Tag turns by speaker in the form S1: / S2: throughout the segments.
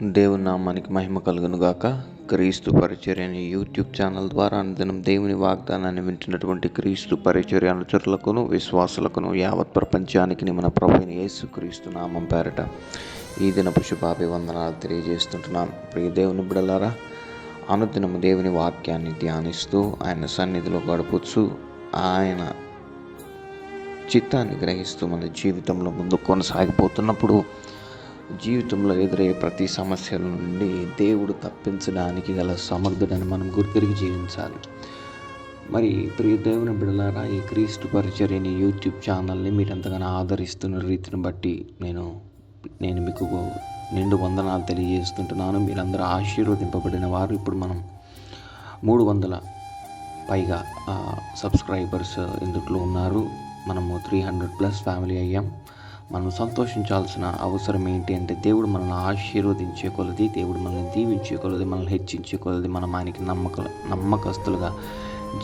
S1: దేవుని నామానికి మహిమ కలుగును గాక. క్రీస్తు పరిచర్య అనే యూట్యూబ్ ఛానల్ ద్వారా అనుదినం దేవుని వాగ్దానాన్ని వింటున్నటువంటి క్రీస్తు పరిచర్య అనుచరులకును విశ్వాసులకును యావత్ ప్రపంచానికి మన ప్రభువైన యేసు క్రీస్తు నామం పేరట ఈ దినపు శుభాభివందనాలు తెలియజేస్తుంటున్నాను. ప్రియ దేవుని బిడ్డలారా, అనుదినము దేవుని వాక్యాన్ని ధ్యానిస్తూ ఆయన సన్నిధిలో గడుపుచు ఆయన చిత్తాన్ని గ్రహిస్తూ మన జీవితంలో ముందు కొనసాగిపోతున్నప్పుడు జీవితంలో ఎదురయ్యే ప్రతి సమస్యల నుండి దేవుడు తప్పించడానికి గల సమర్థుడని మనం గుర్తిరిగి జీవించాలి. మరి ప్రియ దేవుని బిడ్డలారా, ఈ క్రీస్తు పరిచర్యని యూట్యూబ్ ఛానల్ని మీరు ఎంతగానో ఆదరిస్తున్న రీతిని బట్టి నేను మీకు నిండు వందనాలు తెలియజేస్తుంటున్నాను. మీరందరూ ఆశీర్వదింపబడిన వారు. ఇప్పుడు మనం 300 పైగా సబ్స్క్రైబర్స్ ఇందులో ఉన్నారు. మనము 300+ ఫ్యామిలీ అయ్యాం. మనం సంతోషించాల్సిన అవసరం ఏంటి అంటే, దేవుడు మనల్ని ఆశీర్వదించే కొలది, దేవుడు మనల్ని దీవించే కొలది, మనల్ని హెచ్చించే కొలది మనం ఆయనకి నమ్మకస్తులుగా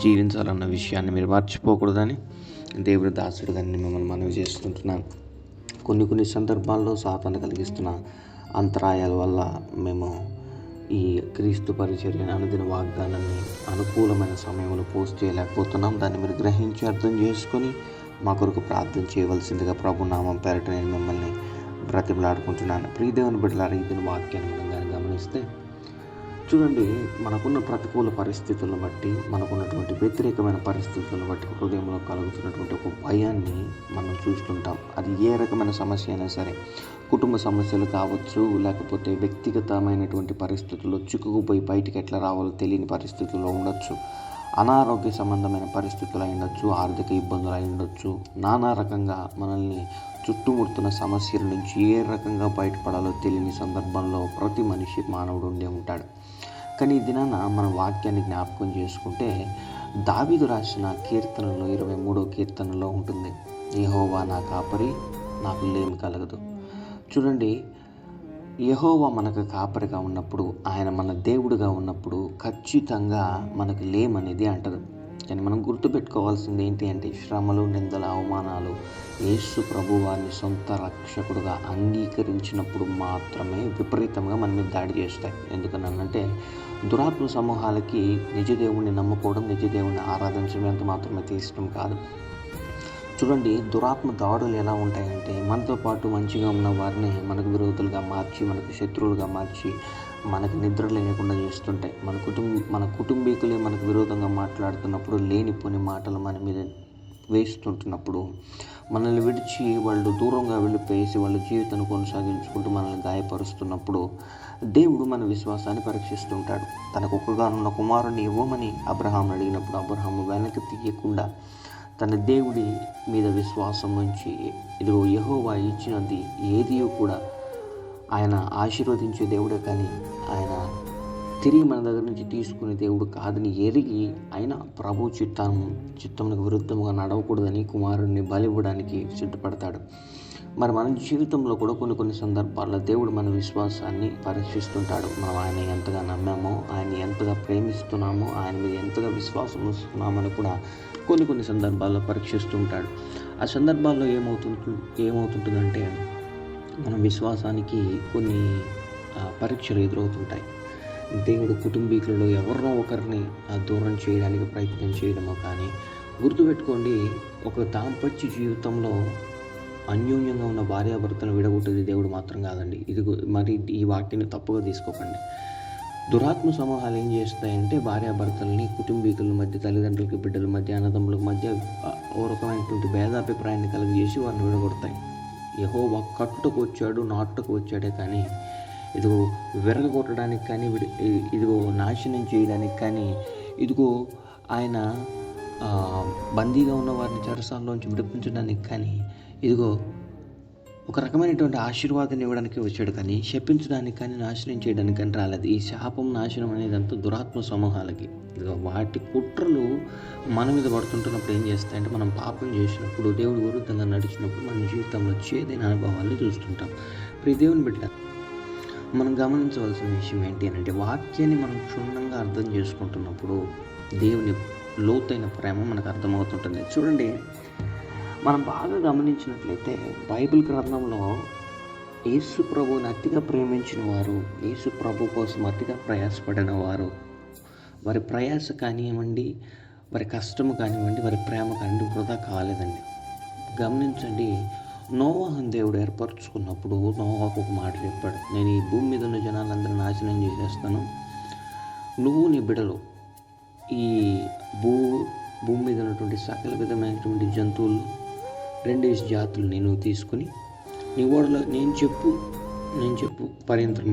S1: జీవించాలన్న విషయాన్ని మీరు మర్చిపోకూడదని దేవుడి దాసుడుగా మిమ్మల్ని మనవి చేస్తుంటున్నాను. కొన్ని సందర్భాల్లో సాతాను కలిగిస్తున్న అంతరాయాల వల్ల మేము ఈ క్రీస్తు పరిచర్యని అనుదిన వాగ్దానాన్ని అనుకూలమైన సమయంలో పోస్ట్ చేయలేకపోతున్నాం. దాన్ని మీరు గ్రహించి అర్థం చేసుకొని మా కొరకు ప్రార్థన చేయవలసిందిగా ప్రభు నామం పేరట నేను మిమ్మల్ని బ్రతిమలాడుకుంటున్నాను. ప్రియదేవుని బిడ్డలారా, ఈ వాక్యాన్ని మనం కానీ గమనిస్తే చూడండి, మనకున్న ప్రతికూల పరిస్థితులను బట్టి, మనకున్నటువంటి వ్యతిరేకమైన పరిస్థితులను బట్టి హృదయంలో కలుగుతున్నటువంటి ఒక భయాన్ని మనం చూస్తుంటాం. అది ఏ రకమైన సమస్య అయినా సరే, కుటుంబ సమస్యలు కావచ్చు, లేకపోతే వ్యక్తిగతమైనటువంటి పరిస్థితుల్లో చిక్కుకుపోయి బయటికి ఎట్లా రావాలో తెలియని పరిస్థితుల్లో ఉండొచ్చు, అనారోగ్య సంబంధమైన పరిస్థితులు అయి ఉండొచ్చు, ఆర్థిక ఇబ్బందులు అయి ఉండొచ్చు, నానా రకంగా మనల్ని చుట్టుముడుతున్న సమస్యల నుంచి ఏ రకంగా బయటపడాలో తెలియని సందర్భంలో ప్రతి మనిషి మానవుడు ఉండే ఉంటాడు. కానీ ఈ దినాన మన వాక్యాన్ని జ్ఞాపకం చేసుకుంటే దావీదు రాసిన కీర్తనలో 23వ కీర్తనలో ఉంటుంది, యెహోవా నా కాపరి, నాకు లేమి కలగదు. చూడండి, యెహోవా మనకు కాపరిగా ఉన్నప్పుడు, ఆయన మన దేవుడుగా ఉన్నప్పుడు ఖచ్చితంగా మనకు లేమనేది అంటదు. కానీ మనం గుర్తుపెట్టుకోవాల్సింది ఏంటి అంటే, శ్రమలు, నిందలు, అవమానాలు యేసు ప్రభు వారిని సొంత రక్షకుడుగా అంగీకరించినప్పుడు మాత్రమే విపరీతంగా మన మీద దాడి చేస్తాయి. ఎందుకనంటే, దురాత్మ సమూహాలకి నిజ దేవుణ్ణి నమ్ముకోవడం, నిజ దేవుణ్ణి ఆరాధించడం ఎంత మాత్రమే ఇష్టం కాదు. చూడండి, దురాత్మ దాడులు ఎలా ఉంటాయంటే, మనతో పాటు మంచిగా ఉన్న వారిని మనకు విరోధులుగా మార్చి, మనకు శత్రువులుగా మార్చి, మనకు నిద్ర లేకుండా చేస్తుంటాయి. మన కుటుంబీకులే మనకు విరోధంగా మాట్లాడుతున్నప్పుడు, లేనిపోని మాటలు మన మీద వేస్తుంటున్నప్పుడు, మనల్ని విడిచి వాళ్ళు దూరంగా వెళ్ళిపోయేసి వాళ్ళ జీవితాన్ని కొనసాగించుకుంటూ మనల్ని గాయపరుస్తున్నప్పుడు దేవుడు మన విశ్వాసాన్ని పరీక్షిస్తుంటాడు. తనకు ఒక్కగానున్న కుమారుని ఇవ్వమని అబ్రహాం అడిగినప్పుడు అబ్రహాము వెనక్కి తీయకుండా తన దేవుడి మీద విశ్వాసం నుంచి, ఇదిగో యెహోవా ఇచ్చినది ఏది కూడా ఆయన ఆశీర్వదించే దేవుడే కానీ ఆయన తిరిగి మన దగ్గర నుంచి తీసుకునే దేవుడు కాదని ఎరిగి, ఆయన ప్రభు చిత్తమునకు విరుద్ధంగా నడవకూడదని కుమారుడిని బలివ్వడానికి సిద్ధపడతాడు. మరి మన జీవితంలో కూడా కొన్ని సందర్భాల్లో దేవుడు మన విశ్వాసాన్ని పరీక్షిస్తుంటాడు. మనం ఆయన ఎంతగా నమ్మామో, ఆయన ఎంతగా ప్రేమిస్తున్నామో, ఆయన మీద ఎంతగా విశ్వాసం ఉంచుతున్నామని కూడా కొన్ని సందర్భాల్లో పరీక్షిస్తుంటాడు. ఆ సందర్భాల్లో ఏమవుతుంటుందంటే, మన విశ్వాసానికి కొన్ని పరీక్షలు ఎదురవుతుంటాయి. దేవుడు కుటుంబీకులలో ఎవరినో ఒకరిని దూరం చేయడానికి ప్రయత్నం చేయడమో కానీ, గుర్తుపెట్టుకోండి, ఒక దాంపత్య జీవితంలో అన్యోన్యంగా ఉన్న భార్యాభర్తను విడగొట్టేది దేవుడు మాత్రం కాదండి. ఇది మరి ఈ వాక్యాన్ని తప్పుగా తీసుకోకండి. దురాత్మ సమూహాలు ఏం చేస్తాయంటే, భార్యాభర్తల్ని, కుటుంబీకుల మధ్య, తల్లిదండ్రులకి బిడ్డల మధ్య, అన్నదమ్ముల మధ్య ఓ రకమైనటువంటి భేదాభిప్రాయాన్ని కలిగజేసి వారిని విడగొడతాయి. యెహోవా కట్టుటకు వచ్చాడు, నాటుటకు వచ్చాడే కానీ ఇదిగో విరగొట్టడానికి కానీ, ఇదిగో నాశనం చేయడానికి కానీ, ఇదిగో ఆయన బందీగా ఉన్న వారిని చెరసాల్లోంచి విడిపించడానికి కానీ, ఇదిగో ఒక రకమైనటువంటి ఆశీర్వాదాన్ని ఇవ్వడానికి వచ్చాడు కానీ శపించడానికి కానీ, నాశనం చేయడానికి కానీ రాలేదు. ఈ శాపం, నాశనం అనేది అంతా దురాత్మ సమూహాలకి. ఇదిగో వాటి కుట్రలు మన మీద పడుతుంటున్నప్పుడు ఏం చేస్తాయంటే, మనం పాపం చేసినప్పుడు, దేవుడి విరుద్ధంగా నడిచినప్పుడు మన జీవితంలో చేదైన అనుభవాన్ని చూస్తుంటాం. ప్రియ దేవుని బిడ్డ, మనం గమనించవలసిన విషయం ఏంటి అంటే, వాక్యాన్ని మనం క్షుణ్ణంగా అర్థం చేసుకుంటున్నప్పుడు దేవుని లోతైన ప్రేమ మనకు అర్థమవుతుంటుంది. చూడండి, మనం బాగా గమనించినట్లయితే బైబిల్ గ్రంథంలో యేసు ప్రభువుని అతిగా ప్రేమించిన వారు, యేసు ప్రభు కోసం అతిగా ప్రయాసపడిన వారు, వారి ప్రయాస కానివ్వండి, వారి కష్టము కానివ్వండి, వారి ప్రేమ కానివ్వండి వృధా కాలేదండి. గమనించండి, నోవాహును దేవుడు ఏర్పరచుకున్నప్పుడు నోవాహుకు ఒక మాట చెప్పాడు, నేను ఈ భూమి మీద ఉన్న జనాలందరూ నాశనం చేసేస్తాను, నువ్వు నీ బిడ్డలు ఈ భూమి మీద ఉన్నటువంటి సకల విధమైనటువంటి జంతువులు 2 జాతులు నేను తీసుకుని నీ ఓడలో నేను చెప్పు పర్యంతరం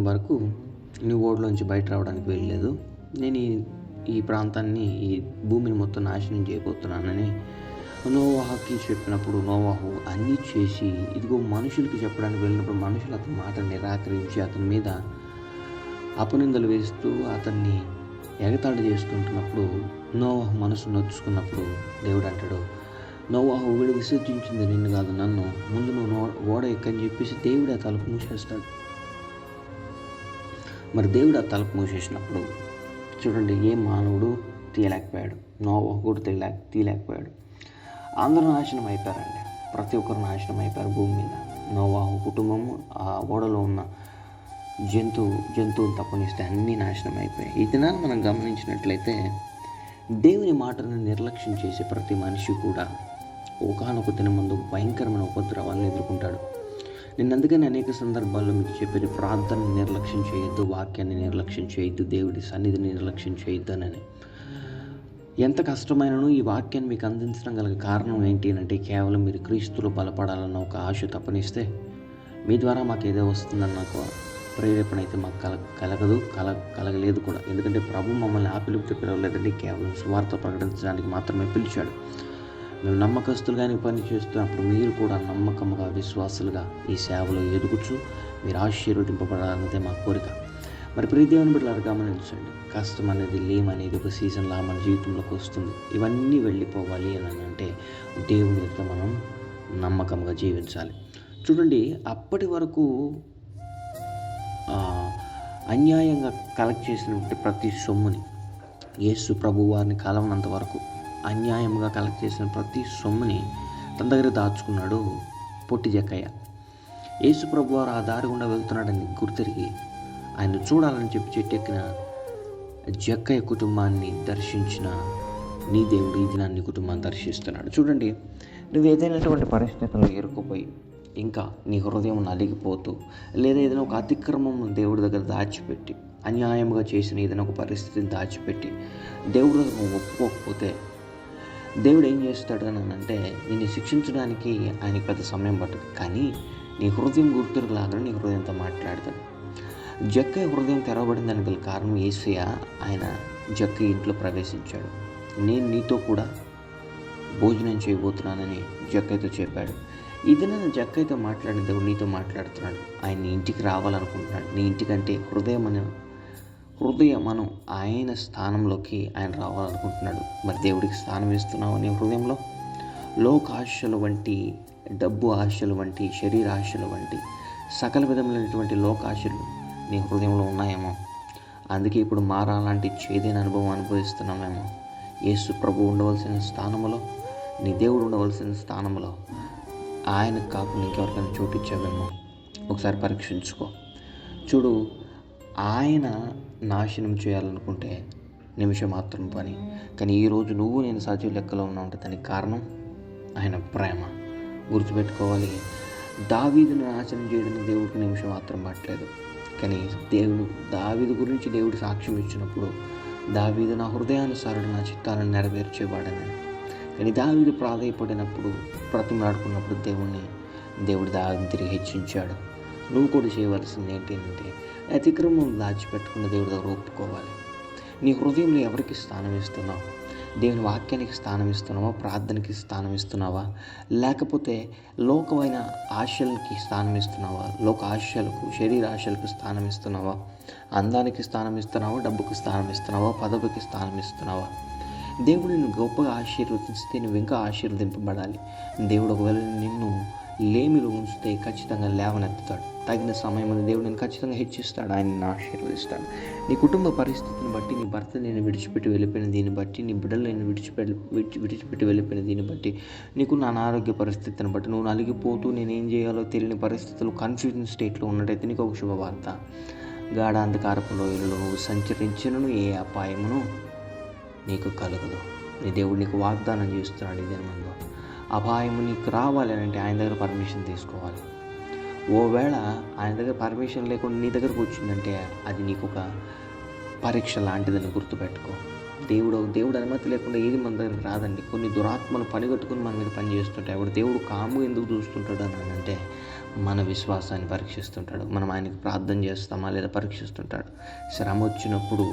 S1: వరకు నీ ఓడలోంచి బయట రావడానికి వెళ్ళలేదు. నేను ఈ ప్రాంతాన్ని, ఈ భూమిని మొత్తం నాశనం చేయబోతున్నానని నోవాహుకి చెప్పినప్పుడు నోవాహు అన్నీ చేసి, ఇదిగో మనుషులకి చెప్పడానికి వెళ్ళినప్పుడు మనుషులు అతని మాట నిరాకరించి అతని మీద అపనిందలు వేస్తూ అతన్ని ఎగతాళి చేస్తుంటున్నప్పుడు నోవాహు మనసు నొచ్చుకున్నప్పుడు దేవుడు అంటాడు, నోవాహు వీడు విసర్జించింది నిన్ను కాదు నన్ను, ముందు నువ్వు ఓడ ఎక్కని చెప్పేసి దేవుడు ఆ తలుపు మూసేస్తాడు. మరి దేవుడు ఆ తలుపు మూసేసినప్పుడు చూడండి, ఏ మానవుడు తీయలేకపోయాడు, నోవాహు కూడా తీయలేకపోయాడు. అందరూ నాశనం అయిపోయారండి. ప్రతి ఒక్కరు నాశనం అయిపోయారు భూమి మీద. నోవాహు కుటుంబము, ఆ ఓడలో ఉన్న జంతువులు తప్పనిస్తే అన్నీ నాశనం అయిపోయాయి. ఈ దినాన్ని మనం గమనించినట్లయితే దేవుని మాటను నిర్లక్ష్యం చేసే ప్రతి మనిషి కూడా ఒకానొక దినం ముందు భయంకరమైన ఉపద్రవాలను ఎదుర్కొంటాడు. నేను అందుకని అనేక సందర్భాల్లో మీకు చెప్పేది, ప్రార్థనని నిర్లక్ష్యం చేయొద్దు, వాక్యాన్ని నిర్లక్ష్యం చేయొద్దు, దేవుడి సన్నిధిని నిర్లక్ష్యం చేయొద్దు అని. ఎంత కష్టమైనను ఈ వాక్యాన్ని మీకు అందించడం గల కారణం ఏంటి అంటే, కేవలం మీరు క్రీస్తులో బలపడాలన్న ఒక ఆశ తప్పనిస్తే మీ ద్వారా మాకు ఏదో వస్తుందని నాకు ప్రేరేపణ అయితే మాకు కలగలేదు కూడా. ఎందుకంటే ప్రభు మమ్మల్ని ఆ పిలుపుతో పిలవలేదండి, కేవలం సువార్త ప్రకటించడానికి మాత్రమే పిలిచాడు. మేము నమ్మకస్తులుగానే పని చేస్తున్నప్పుడు మీరు కూడా నమ్మకంగా, విశ్వాసులుగా ఈ సేవలో ఎదుగుచు మీరు ఆశీర్వదింపబడాలన్నదే మా కోరిక. మరి ప్రియ దేవుని బిడ్డలారా గమనించండి, కష్టం అనేది, లేమనేది ఒక సీజన్లా మన జీవితంలోకి వస్తుంది. ఇవన్నీ వెళ్ళిపోవాలి అని అంటే దేవుని యొక్క మనం నమ్మకంగా జీవించాలి. చూడండి, అప్పటి వరకు అన్యాయంగా కలెక్ట్ చేసినటువంటి ప్రతి సొమ్ముని, యేసు ప్రభు వారిని కలవనంత వరకు అన్యాయంగా కలెక్ట్ చేసిన ప్రతి సొమ్ముని తన దగ్గర దాచుకున్నాడు పొట్టి జక్కయ్య. యేసు ప్రభు వారు ఆ దారి గుండా వెళ్తున్నాడని గుర్తిరిగి ఆయన చూడాలని చెప్పి చెట్టెక్కిన జక్కయ్య కుటుంబాన్ని దర్శించిన నీ దేవుడు ఈ దినాన్ని కుటుంబాన్ని దర్శిస్తున్నాడు. చూడండి, నువ్వు ఏదైనటువంటి పరిస్థితుల్లో ఇరుక్కుపోయి ఇంకా నీ హృదయం నలిగిపోతూ, లేదా ఏదైనా ఒక అతిక్రమం దేవుడి దగ్గర దాచిపెట్టి, అన్యాయంగా చేసిన ఏదైనా ఒక పరిస్థితిని దాచిపెట్టి దేవుడు నువ్వు ఒప్పుకోకపోతే దేవుడు ఏం చేస్తాడు అని అంటే, నిన్ను శిక్షించడానికి ఆయనకి పెద్ద సమయం పట్టదు, కానీ నీ హృదయం గుర్తులాగా నీ హృదయంతో మాట్లాడతాడు. జక్కయ్య హృదయం తెరవబడిందని గల కారణం యేసయ్య ఆయన జక్కయ్య ఇంట్లో ప్రవేశించాడు. నేను నీతో కూడా భోజనం చేయబోతున్నానని జక్కయ్యతో చెప్పాడు. ఇది నేను జక్కయ్యతో మాట్లాడిన దేవుడు నీతో మాట్లాడుతున్నాడు. ఆయన నీ ఇంటికి రావాలనుకుంటున్నాడు. నీ ఇంటికంటే హృదయం ఆయన స్థానంలోకి ఆయన రావాలనుకుంటున్నాడు. మరి దేవుడికి స్థానం ఇస్తున్నావు నీ హృదయంలో? లోక ఆశలు వంటి, డబ్బు ఆశలు వంటి, శరీర ఆశలు వంటి సకల విధములైనటువంటి లోకాశలు నీ హృదయంలో ఉన్నాయేమో. అందుకే ఇప్పుడు మారాలాంటి చేదైన అనుభవం అనుభవిస్తున్నామేమో. యేసు ప్రభు ఉండవలసిన స్థానంలో, నీ దేవుడు ఉండవలసిన స్థానంలో ఆయనకు కాకుండా ఇంకెవరికైనా చోటు ఇచ్చావేమో. ఒకసారి పరీక్షించుకో. చూడు, ఆయన నాశనం చేయాలనుకుంటే నిమిషం మాత్రం పని, కానీ ఈరోజు నువ్వు నేను సజీవ లెక్కలో ఉన్నావు. దానికి కారణం ఆయన ప్రేమ. గుర్తుపెట్టుకోవాలి, దావీదును నాశనం చేయడానికి దేవుడికి నిమిషం మాత్రం పట్టలేదు. కానీ దావీదు గురించి దేవుడు సాక్ష్యం ఇచ్చినప్పుడు, దావీదు నా హృదయానుసారుడు, నా చిత్తాలను నెరవేర్చేవాడని. కానీ దావీదు ప్రాధాయపడినప్పుడు, బ్రతిమలాడుకున్నప్పుడు దేవుడు దావీదుని తిరిగి హెచ్చించాడు. నువ్వు కూడా చేయవలసింది ఏంటంటే, అతిక్రమం దాచిపెట్టుకున్న దేవుడి దగ్గర ఒప్పుకోవాలి. నీ హృదయంలో ఎవరికి స్థానం ఇస్తున్నావు? దేవుని వాక్యానికి స్థానం ఇస్తున్నావా? ప్రార్థనకి స్థానం ఇస్తున్నావా? లేకపోతే లోకమైన ఆశలకి స్థానం ఇస్తున్నావా? లోక ఆశలకు, శరీర ఆశలకు స్థానం ఇస్తున్నావా? అందానికి స్థానం ఇస్తున్నావా? డబ్బుకి స్థానం ఇస్తున్నావా? పదవికి స్థానం ఇస్తున్నావా? దేవుడు నిన్ను గొప్పగా ఆశీర్వదిస్తే నువ్వు ఇంకా ఆశీర్వదింపబడాలి. దేవుడు ఒకవేళ నిన్ను లేమిలో ఉంచితే ఖచ్చితంగా లేవనెత్తుతాడు. తగిన సమయం దేవుడు నేను ఖచ్చితంగా హెచ్చిస్తాడు, ఆయన ఆశీర్వదిస్తాడు. నీ కుటుంబ పరిస్థితిని బట్టి, నీ భర్త నేను విడిచిపెట్టి వెళ్ళిపోయిన దీన్ని బట్టి, నీ బిడ్డలు నేను విడిచిపెట్టి వెళ్ళిపోయిన దీన్ని బట్టి, నీకున్న అనారోగ్య పరిస్థితిని బట్టి, నువ్వు నలిగిపోతూ నేనేం చేయాలో తెలియని పరిస్థితులు, కన్ఫ్యూజన్ స్టేట్లో ఉన్నట్టయితే నీకు ఒక శుభవార్త. గాఢాంధకారపు లోయలలో నువ్వు సంచరించినను ఏ అపాయమును నీకు కలగదు. నీ దేవుడు నీకు వాగ్దానం చేస్తున్నాడు. ఈ దినమందు అపాయము నీకు రావాలి అంటే ఆయన దగ్గర పర్మిషన్ తీసుకోవాలి. ఓవేళ ఆయన దగ్గర పర్మిషన్ లేకుండా నీ దగ్గరకు వచ్చిందంటే అది నీకు ఒక పరీక్ష లాంటిదని గుర్తుపెట్టుకో. దేవుడు అనుమతి లేకుండా ఏది మన దగ్గరికి రాదండి. కొన్ని దురాత్మలు పనిగట్టుకుని మన మీద పనిచేస్తుంటాయి. అప్పుడు దేవుడు కాము ఎందుకు చూస్తుంటాడు అని అంటే మన విశ్వాసాన్ని పరీక్షిస్తుంటాడు. మనం ఆయనకి ప్రార్థన చేస్తామా లేదా పరీక్షిస్తుంటాడు. శ్రమ వచ్చినప్పుడు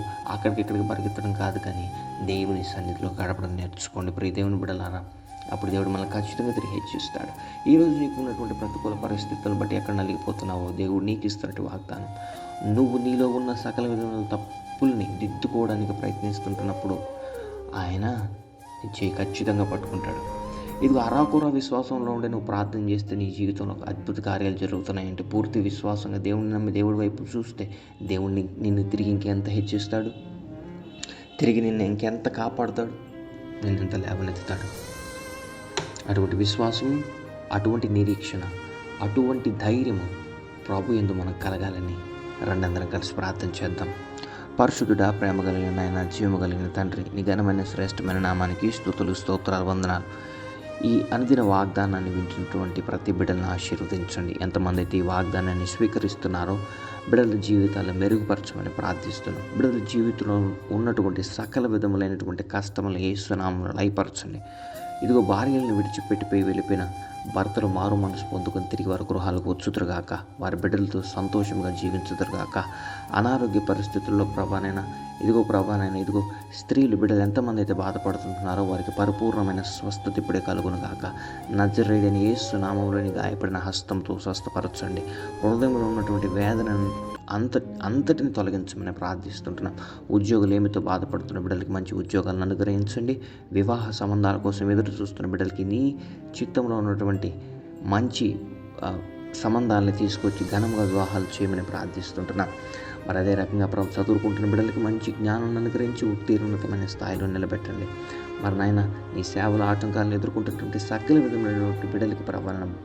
S1: ఇక్కడికి పరిగెత్తడం కాదు, కానీ దేవుని సన్నిధిలో గడపడం నేర్చుకోండి ప్రియ దేవుని బిడ్డలారా. అప్పుడు దేవుడు మనల్ని ఖచ్చితంగా తిరిగి హెచ్చిస్తాడు. ఈరోజు నీకు ఉన్నటువంటి ప్రతికూల పరిస్థితులను బట్టి ఎక్కడ నలిగిపోతున్నావో దేవుడు నీకు ఇస్తున్నట్టు వాగ్దానం. నువ్వు నీలో ఉన్న సకల విధమైన తప్పుల్ని దిద్దుకోవడానికి ప్రయత్నిస్తుంటున్నప్పుడు ఆయన చేయి ఖచ్చితంగా పట్టుకుంటాడు. ఇది అరాకొర విశ్వాసంలో ఉండే నువ్వు ప్రార్థన చేస్తే నీ జీవితంలో అద్భుత కార్యాలు జరుగుతున్నాయంటే పూర్తి విశ్వాసంగా దేవుడిని నమ్మి దేవుడి వైపు చూస్తే దేవుడిని నిన్ను తిరిగి ఇంకెంత హెచ్చిస్తాడు, తిరిగి నిన్ను ఇంకెంత కాపాడుతాడు, నిన్నెంత లేవనెత్తుతాడు. అటువంటి విశ్వాసము, అటువంటి నిరీక్షణ, అటువంటి ధైర్యము ప్రభు యందు మనకు కలగాలని రండి అందరం కలిసి ప్రార్థన చేద్దాం. పరిశుద్ధుడా, ప్రేమ కలిగిన నాయన, జీవము కలిగిన తండ్రి, నీ ఘనమైన శ్రేష్టమైన నామానికి స్తుతులు, స్తోత్రాలు, వందనాలు. ఈ అనుదిన వాగ్దానాన్ని వింటున్నటువంటి ప్రతి బిడ్డలను ఆశీర్వదించండి. ఎంతమంది అయితే ఈ వాగ్దానాన్ని స్వీకరిస్తున్నారో బిడ్డల జీవితాలను మెరుగుపరచమని ప్రార్థిస్తున్నాం. బిడ్డల జీవితంలో ఉన్నటువంటి సకల విధములైనటువంటి కష్టములు యేసు నామములో లయపరచండి. ఇదిగో భార్యలను విడిచిపెట్టిపోయి వెళ్ళిపోయిన భర్తలు మారు మనసు పొందుకొని తిరిగి వారి గృహాలకు వచ్చుదురుగాక, వారి బిడ్డలతో సంతోషంగా జీవించుదురుగాక. అనారోగ్య పరిస్థితుల్లో ఇదిగో స్త్రీలు బిడ్డలు ఎంతమంది అయితే బాధపడుతుంటున్నారో వారికి పరిపూర్ణమైన స్వస్థత ఇప్పుడే కలుగునుగాక. నజరేయుడైన యేసు నామములో గాయపడిన హస్తంతో స్వస్థపరచండి. హృదయంలో ఉన్నటువంటి వేదనను అంతటిని తొలగించమని ప్రార్థిస్తుంటున్నాం. ఉద్యోగులేమితో బాధపడుతున్న బిడ్డలకి మంచి ఉద్యోగాలను అనుగ్రహించండి. వివాహ సంబంధాల కోసం ఎదురు చూస్తున్న బిడ్డలకి నీ చిత్తంలో ఉన్నటువంటి మంచి సంబంధాలను తీసుకొచ్చి ఘనంగా వివాహాలు చేయమని ప్రార్థిస్తుంటున్నాం. మరి అదే రకంగా చదువుకుంటున్న బిడ్డలకి మంచి జ్ఞానాన్ని అనుగ్రహించి ఉత్తీర్ణతమైన స్థాయిలో నిలబెట్టండి. మరి నాయన నీ సేవల ఆటంకాలను ఎదుర్కొంటున్నటువంటి సకల విధమైనటువంటి బిడ్డలకి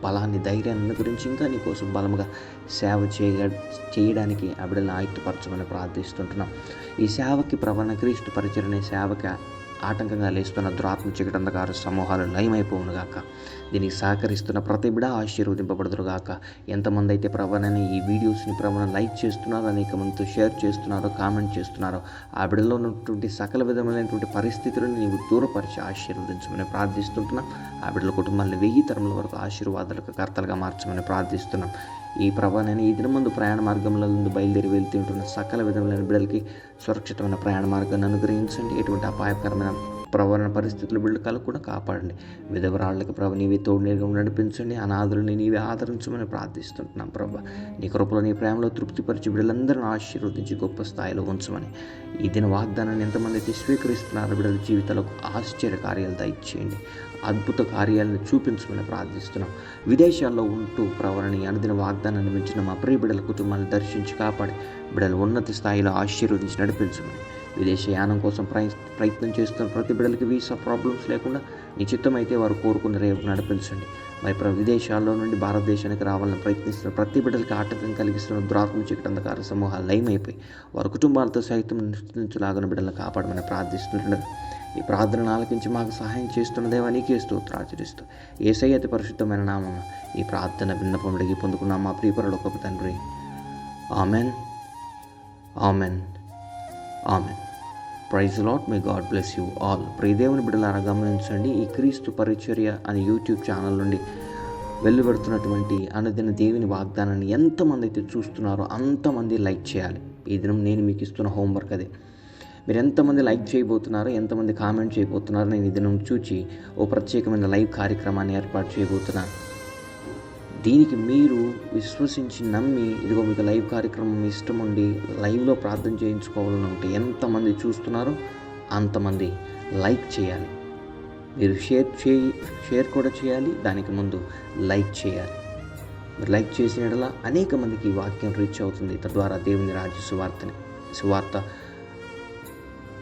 S1: బలాన్ని, ధైర్యాన్ని అనుగ్రహించి ఇంకా నీ కోసం బలముగా సేవ చేయడానికి ఆ బిడ్డలను ఆయుక్తపరచమని ప్రార్థిస్తుంటున్నాం. ఈ సేవకి క్రీస్తు పరిచరణ సేవకి ఆటంకంగా లేస్తున్న దురాత్మ చీకటి అంధకార సమూహాలు లయమైపోవునుగాక. దీనికి సహకరిస్తున్న ప్రతి బిడ్డ ఆశీర్వదింపబడుదురుగాక. ఎంతమంది అయితే ప్రభాని ఈ వీడియోస్ని లైక్ చేస్తున్నారో, అనేక మందితో షేర్ చేస్తున్నారో, కామెంట్ చేస్తున్నారో ఆ బిడ్డలో ఉన్నటువంటి సకల విధమైనటువంటి పరిస్థితులను నీవు దూరపరిచి ఆశీర్వదించమని ప్రార్థిస్తుంటున్నాం. ఆ బిడ్డల కుటుంబాలను 1000 తరముల వరకు ఆశీర్వాదాలకు కర్తలుగా మార్చమని ప్రార్థిస్తున్నాం. ఈ ప్రభాని ఈ దినమందు ప్రయాణ మార్గంలో బయలుదేరి వెళ్తుంటున్న సకల విధములైన బిడ్డలకి సురక్షితమైన ప్రయాణ మార్గాన్ని అనుగ్రహించండి. ఎటువంటి అపాయకరమైన ప్రవరణ పరిస్థితులు బిడ్డలు కలగకుండా కాపాడండి. విధవరాళ్ళకి నీవే తోడుగా నడిపించండి. అనాథులని నీవే ఆదరించమని ప్రార్థిస్తుంటున్నాం. నీ కృపలో నీ ప్రేమలో తృప్తిపరిచి బిడ్డలందరినీ ఆశీర్వదించి గొప్ప స్థాయిలో ఉంచమని ఈ దిన వాగ్దానాన్ని ఎంతమంది అయితే స్వీకరిస్తున్నారో బిడ్డల జీవితాలకు ఆశ్చర్య కార్యాలు దయచేయండి. అద్భుత కార్యాలను చూపించమని ప్రార్థిస్తున్నాం. విదేశాల్లో ఉంటూ ప్రవరణి అనుదిన వాగ్దానాన్ని మించిన మా ప్రియ బిడ్డల కుటుంబాన్ని దర్శించి కాపాడి బిడ్డలు ఉన్నత స్థాయిలో ఆశీర్వదించి నడిపించమని, విదేశయానం కోసం ప్రయత్నం చేస్తున్న ప్రతి బిడ్డలకి వీసా ప్రాబ్లమ్స్ లేకుండా నిశ్చితమైతే వారు కోరుకున్న రేపు నడిపించండి. మరి విదేశాల్లో నుండి భారతదేశానికి రావాలని ప్రయత్నిస్తున్న ప్రతి బిడ్డలకి ఆటంకం కలిగిస్తున్న దురాత్మ చీకటి అంధకార సమూహాలు లయమైపోయి వారి కుటుంబాలతో సైతం నిశ్చించలాగిన బిడ్డలను కాపాడమని ప్రార్థిస్తుంటున్నారు. ఈ ప్రార్థనను ఆలకించి మాకు సహాయం చేస్తున్న దేవా నీకే స్తోత్రాచరిస్తూ యేసయ్య అతి పరిశుద్ధమైన నామమున ఈ ప్రార్థన విన్నపం అడిగి పొందుకున్నాం మా ప్రియ పరలోకపు తండ్రి. Amen, amen, amen. Praise Lord. May God bless you all. ప్రియదేవుని బిడ్డలారా గమనించండి, ఈ క్రీస్తు పరిచర్య అనే యూట్యూబ్ ఛానల్ నుండి వెలువడుతున్నటువంటి అనుదిన దేవుని వాగ్దానాన్ని ఎంతమంది అయితే చూస్తున్నారో అంతమంది లైక్ చేయాలి. ఈ దినం నేను మీకు ఇస్తున్న హోంవర్క్ అదే. మీరు ఎంతమంది లైక్ చేయబోతున్నారో, ఎంతమంది కామెంట్ చేయబోతున్నారో నేను ఈ దినం చూచి ఓ ప్రత్యేకమైన లైవ్ కార్యక్రమాన్ని ఏర్పాటు చేయబోతున్నాను. దీనికి మీరు విశ్వసించి నమ్మి ఇదిగో మీకు లైవ్ కార్యక్రమం ఇష్టం ఉండి లైవ్లో ప్రార్థన చేయించుకోవాలని ఉంటే ఎంతమంది చూస్తున్నారో అంతమంది లైక్ చేయాలి. మీరు షేర్ కూడా చేయాలి. దానికి ముందు లైక్ చేయాలి. మీరు లైక్ చేసిన యెడల అనేక మందికి ఈ వాక్యం రీచ్ అవుతుంది. తద్వారా దేవుని రాజ్య సువార్త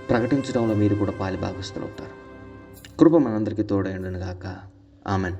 S1: ప్రకటించడంలో మీరు కూడా పాలిభాగస్తులవుతారు. కృప మనందరికీ తోడై ఉండును గాక. ఆమెన్.